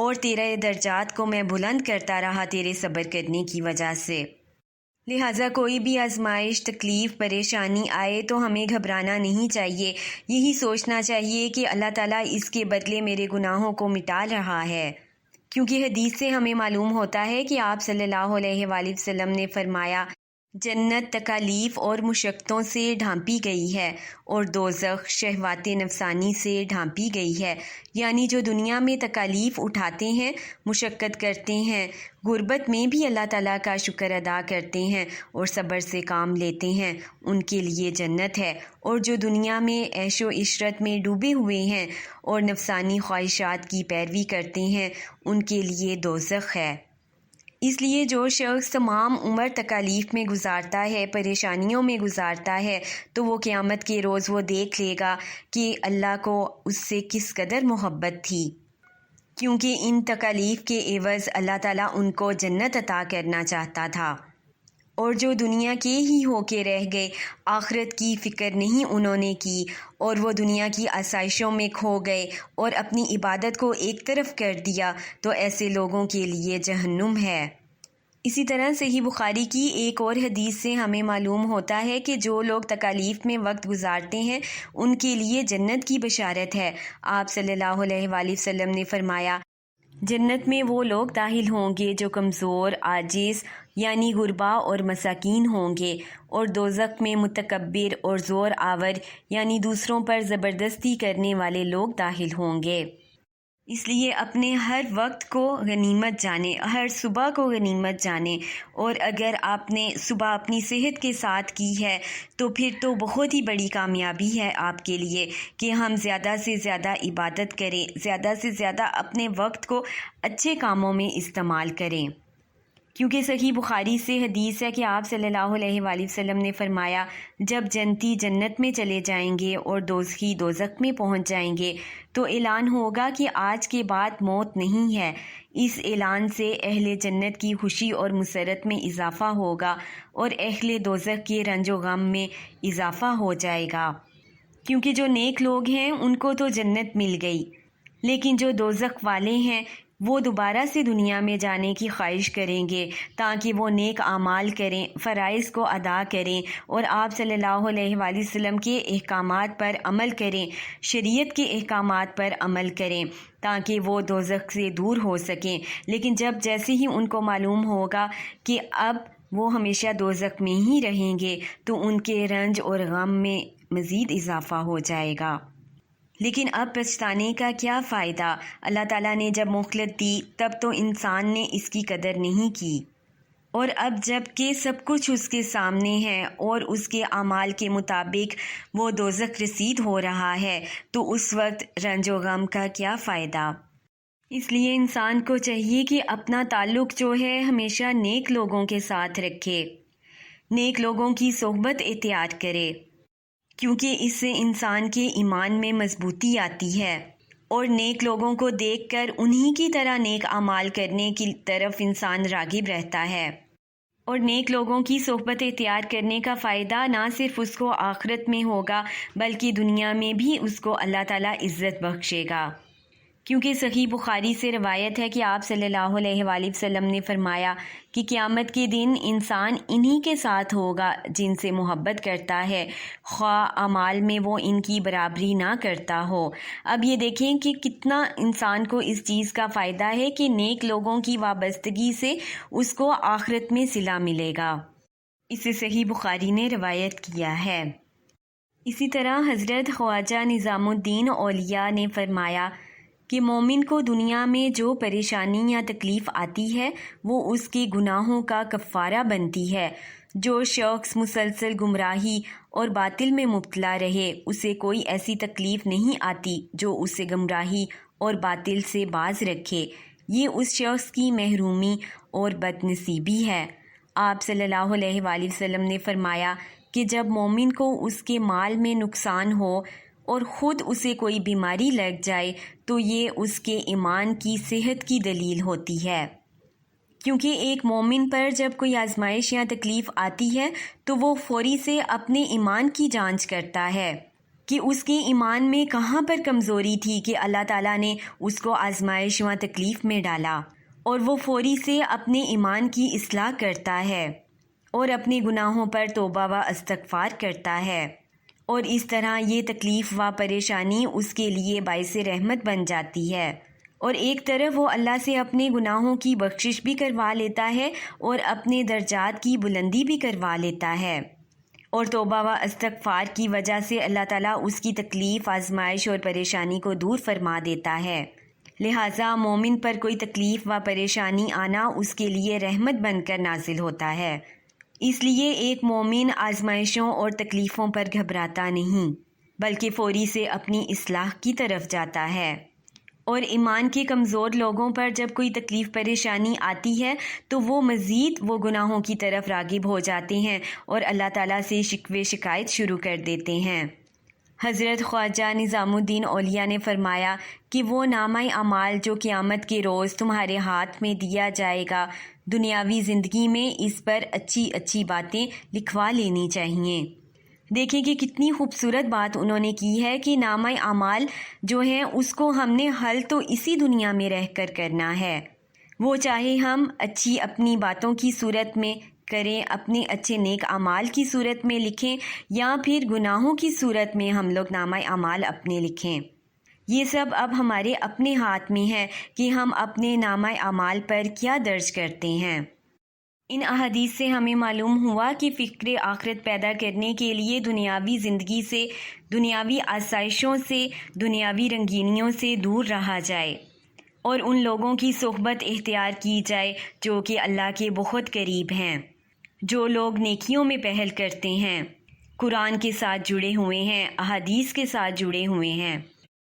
اور تیرے درجات کو میں بلند کرتا رہا تیرے صبر کرنے کی وجہ سے۔ لہٰذا کوئی بھی آزمائش، تکلیف، پریشانی آئے تو ہمیں گھبرانا نہیں چاہیے، یہی سوچنا چاہیے کہ اللہ تعالیٰ اس کے بدلے میرے گناہوں کو مٹا رہا ہے، کیونکہ حدیث سے ہمیں معلوم ہوتا ہے کہ آپ صلی اللہ علیہ وآلہ وسلم نے فرمایا، جنت تکالیف اور مشقتوں سے ڈھانپی گئی ہے اور دوزخ شہوات نفسانی سے ڈھانپی گئی ہے، یعنی جو دنیا میں تکالیف اٹھاتے ہیں، مشقت کرتے ہیں، غربت میں بھی اللہ تعالیٰ کا شکر ادا کرتے ہیں اور صبر سے کام لیتے ہیں، ان کے لیے جنت ہے، اور جو دنیا میں عیش و عشرت میں ڈوبے ہوئے ہیں اور نفسانی خواہشات کی پیروی کرتے ہیں، ان کے لیے دوزخ ہے۔ اس لیے جو شخص تمام عمر تکالیف میں گزارتا ہے، پریشانیوں میں گزارتا ہے، تو وہ قیامت کے روز وہ دیکھ لے گا کہ اللہ کو اس سے کس قدر محبت تھی، کیونکہ ان تکالیف کے عوض اللہ تعالیٰ ان کو جنت عطا کرنا چاہتا تھا، اور جو دنیا کے ہی ہو کے رہ گئے، آخرت کی فکر نہیں انہوں نے کی، اور وہ دنیا کی آسائشوں میں کھو گئے اور اپنی عبادت کو ایک طرف کر دیا، تو ایسے لوگوں کے لیے جہنم ہے۔ اسی طرح صحیح بخاری کی ایک اور حدیث سے ہمیں معلوم ہوتا ہے کہ جو لوگ تکالیف میں وقت گزارتے ہیں ان کے لیے جنت کی بشارت ہے۔ آپ صلی اللہ علیہ وآلہ وسلم نے فرمایا، جنت میں وہ لوگ داخل ہوں گے جو کمزور، عاجز یعنی غربا اور مساکین ہوں گے، اور دوزخ میں متکبر اور زور آور یعنی دوسروں پر زبردستی کرنے والے لوگ داخل ہوں گے۔ اس لیے اپنے ہر وقت کو غنیمت جانیں، ہر صبح کو غنیمت جانیں، اور اگر آپ نے صبح اپنی صحت کے ساتھ کی ہے تو پھر تو بہت ہی بڑی کامیابی ہے آپ کے لیے کہ ہم زیادہ سے زیادہ عبادت کریں، زیادہ سے زیادہ اپنے وقت کو اچھے کاموں میں استعمال کریں، کیونکہ صحیح بخاری سے حدیث ہے کہ آپ صلی اللہ علیہ وآلہ وسلم نے فرمایا، جب جنتی جنت میں چلے جائیں گے اور دوزخی دوزخ میں پہنچ جائیں گے تو اعلان ہوگا کہ آج کے بعد موت نہیں ہے۔ اس اعلان سے اہل جنت کی خوشی اور مسرت میں اضافہ ہوگا اور اہل دوزخ کے رنج و غم میں اضافہ ہو جائے گا، کیونکہ جو نیک لوگ ہیں ان کو تو جنت مل گئی، لیکن جو دوزخ والے ہیں وہ دوبارہ سے دنیا میں جانے کی خواہش کریں گے تاکہ وہ نیک اعمال کریں، فرائض کو ادا کریں اور آپ صلی اللہ علیہ وآلہ وسلم کے احکامات پر عمل کریں، شریعت کے احکامات پر عمل کریں تاکہ وہ دوزخ سے دور ہو سکیں۔ لیکن جیسے ہی ان کو معلوم ہوگا کہ اب وہ ہمیشہ دوزخ میں ہی رہیں گے تو ان کے رنج اور غم میں مزید اضافہ ہو جائے گا۔ لیکن اب پچھتانے کا کیا فائدہ؟ اللہ تعالیٰ نے جب مہلت دی تب تو انسان نے اس کی قدر نہیں کی، اور اب جب کہ سب کچھ اس کے سامنے ہے اور اس کے اعمال کے مطابق وہ دوزخ رسید ہو رہا ہے تو اس وقت رنج و غم کا کیا فائدہ؟ اس لیے انسان کو چاہیے کہ اپنا تعلق جو ہے ہمیشہ نیک لوگوں کے ساتھ رکھے، نیک لوگوں کی صحبت اختیار کرے، کیونکہ اس سے انسان کے ایمان میں مضبوطی آتی ہے، اور نیک لوگوں کو دیکھ کر انہی کی طرح نیک اعمال کرنے کی طرف انسان راغب رہتا ہے، اور نیک لوگوں کی صحبت اختیار کرنے کا فائدہ نہ صرف اس کو آخرت میں ہوگا بلکہ دنیا میں بھی اس کو اللہ تعالیٰ عزت بخشے گا، کیونکہ صحیح بخاری سے روایت ہے کہ آپ صلی اللہ علیہ وآلہ وسلم نے فرمایا کہ قیامت کے دن انسان انہی کے ساتھ ہوگا جن سے محبت کرتا ہے، خواہ اعمال میں وہ ان کی برابری نہ کرتا ہو۔ اب یہ دیکھیں کہ کتنا انسان کو اس چیز کا فائدہ ہے کہ نیک لوگوں کی وابستگی سے اس کو آخرت میں صلہ ملے گا، اسے صحیح بخاری نے روایت کیا ہے۔ اسی طرح حضرت خواجہ نظام الدین اولیاء نے فرمایا کہ مومن کو دنیا میں جو پریشانی یا تکلیف آتی ہے وہ اس کے گناہوں کا کفارہ بنتی ہے۔ جو شخص مسلسل گمراہی اور باطل میں مبتلا رہے اسے کوئی ایسی تکلیف نہیں آتی جو اسے گمراہی اور باطل سے باز رکھے، یہ اس شخص کی محرومی اور بد نصیبی ہے۔ آپ صلی اللہ علیہ وآلہ وسلم نے فرمایا کہ جب مومن کو اس کے مال میں نقصان ہو اور خود اسے کوئی بیماری لگ جائے تو یہ اس کے ایمان کی صحت کی دلیل ہوتی ہے، کیونکہ ایک مومن پر جب کوئی آزمائش یا تکلیف آتی ہے تو وہ فوری سے اپنے ایمان کی جانچ کرتا ہے کہ اس کے ایمان میں کہاں پر کمزوری تھی کہ اللہ تعالیٰ نے اس کو آزمائش و تکلیف میں ڈالا، اور وہ فوری سے اپنے ایمان کی اصلاح کرتا ہے اور اپنے گناہوں پر توبہ و استغفار کرتا ہے، اور اس طرح یہ تکلیف و پریشانی اس کے لیے باعث رحمت بن جاتی ہے، اور ایک طرف وہ اللہ سے اپنے گناہوں کی بخشش بھی کروا لیتا ہے اور اپنے درجات کی بلندی بھی کروا لیتا ہے، اور توبہ و استغفار کی وجہ سے اللہ تعالیٰ اس کی تکلیف، آزمائش اور پریشانی کو دور فرما دیتا ہے۔ لہٰذا مومن پر کوئی تکلیف و پریشانی آنا اس کے لیے رحمت بن کر نازل ہوتا ہے۔ اس لیے ایک مومن آزمائشوں اور تکلیفوں پر گھبراتا نہیں، بلکہ فوری سے اپنی اصلاح کی طرف جاتا ہے۔ اور ایمان کے کمزور لوگوں پر جب کوئی تکلیف پریشانی آتی ہے تو وہ مزید گناہوں کی طرف راغب ہو جاتے ہیں اور اللہ تعالیٰ سے شکوے شکایت شروع کر دیتے ہیں۔ حضرت خواجہ نظام الدین اولیاء نے فرمایا کہ وہ نامہ اعمال جو قیامت کے روز تمہارے ہاتھ میں دیا جائے گا، دنیاوی زندگی میں اس پر اچھی اچھی باتیں لکھوا لینی چاہیے۔ دیکھیں کہ کتنی خوبصورت بات انہوں نے کی ہے کہ نامہ اعمال جو ہے اس کو ہم نے حل تو اسی دنیا میں رہ کر کرنا ہے، وہ چاہے ہم اچھی اپنی باتوں کی صورت میں کریں، اپنے اچھے نیک اعمال کی صورت میں لکھیں، یا پھر گناہوں کی صورت میں ہم لوگ نامہ اعمال اپنے لکھیں۔ یہ سب اب ہمارے اپنے ہاتھ میں ہے کہ ہم اپنے نامہ اعمال پر کیا درج کرتے ہیں۔ ان احادیث سے ہمیں معلوم ہوا کہ فکر آخرت پیدا کرنے کے لیے دنیاوی زندگی سے، دنیاوی آسائشوں سے، دنیاوی رنگینیوں سے دور رہا جائے اور ان لوگوں کی صحبت اختیار کی جائے جو کہ اللہ کے بہت قریب ہیں، جو لوگ نیکیوں میں پہل کرتے ہیں، قرآن کے ساتھ جڑے ہوئے ہیں، احادیث کے ساتھ جڑے ہوئے ہیں۔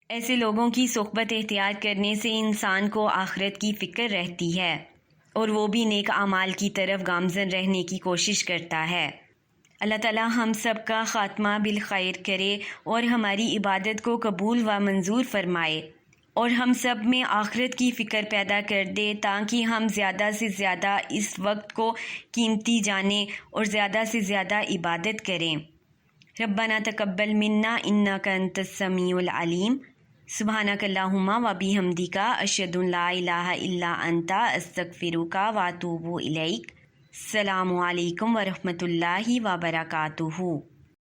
ایسے لوگوں کی صحبت اختیار کرنے سے انسان کو آخرت کی فکر رہتی ہے اور وہ بھی نیک اعمال کی طرف گامزن رہنے کی کوشش کرتا ہے۔ اللہ تعالی ہم سب کا خاتمہ بالخیر کرے اور ہماری عبادت کو قبول و منظور فرمائے، اور ہم سب میں آخرت کی فکر پیدا کر دے تاکہ ہم زیادہ سے زیادہ اس وقت کو قیمتی جانیں اور زیادہ سے زیادہ عبادت کریں۔ ربنا تقبل منا انک انت السمیع العلیم، سبحانک اللہم و بحمدک، اشہد ان لا الہ الا انت، استغفرک و اتوب الیک۔ السلام علیکم ورحمۃ اللہ وبرکاتہ۔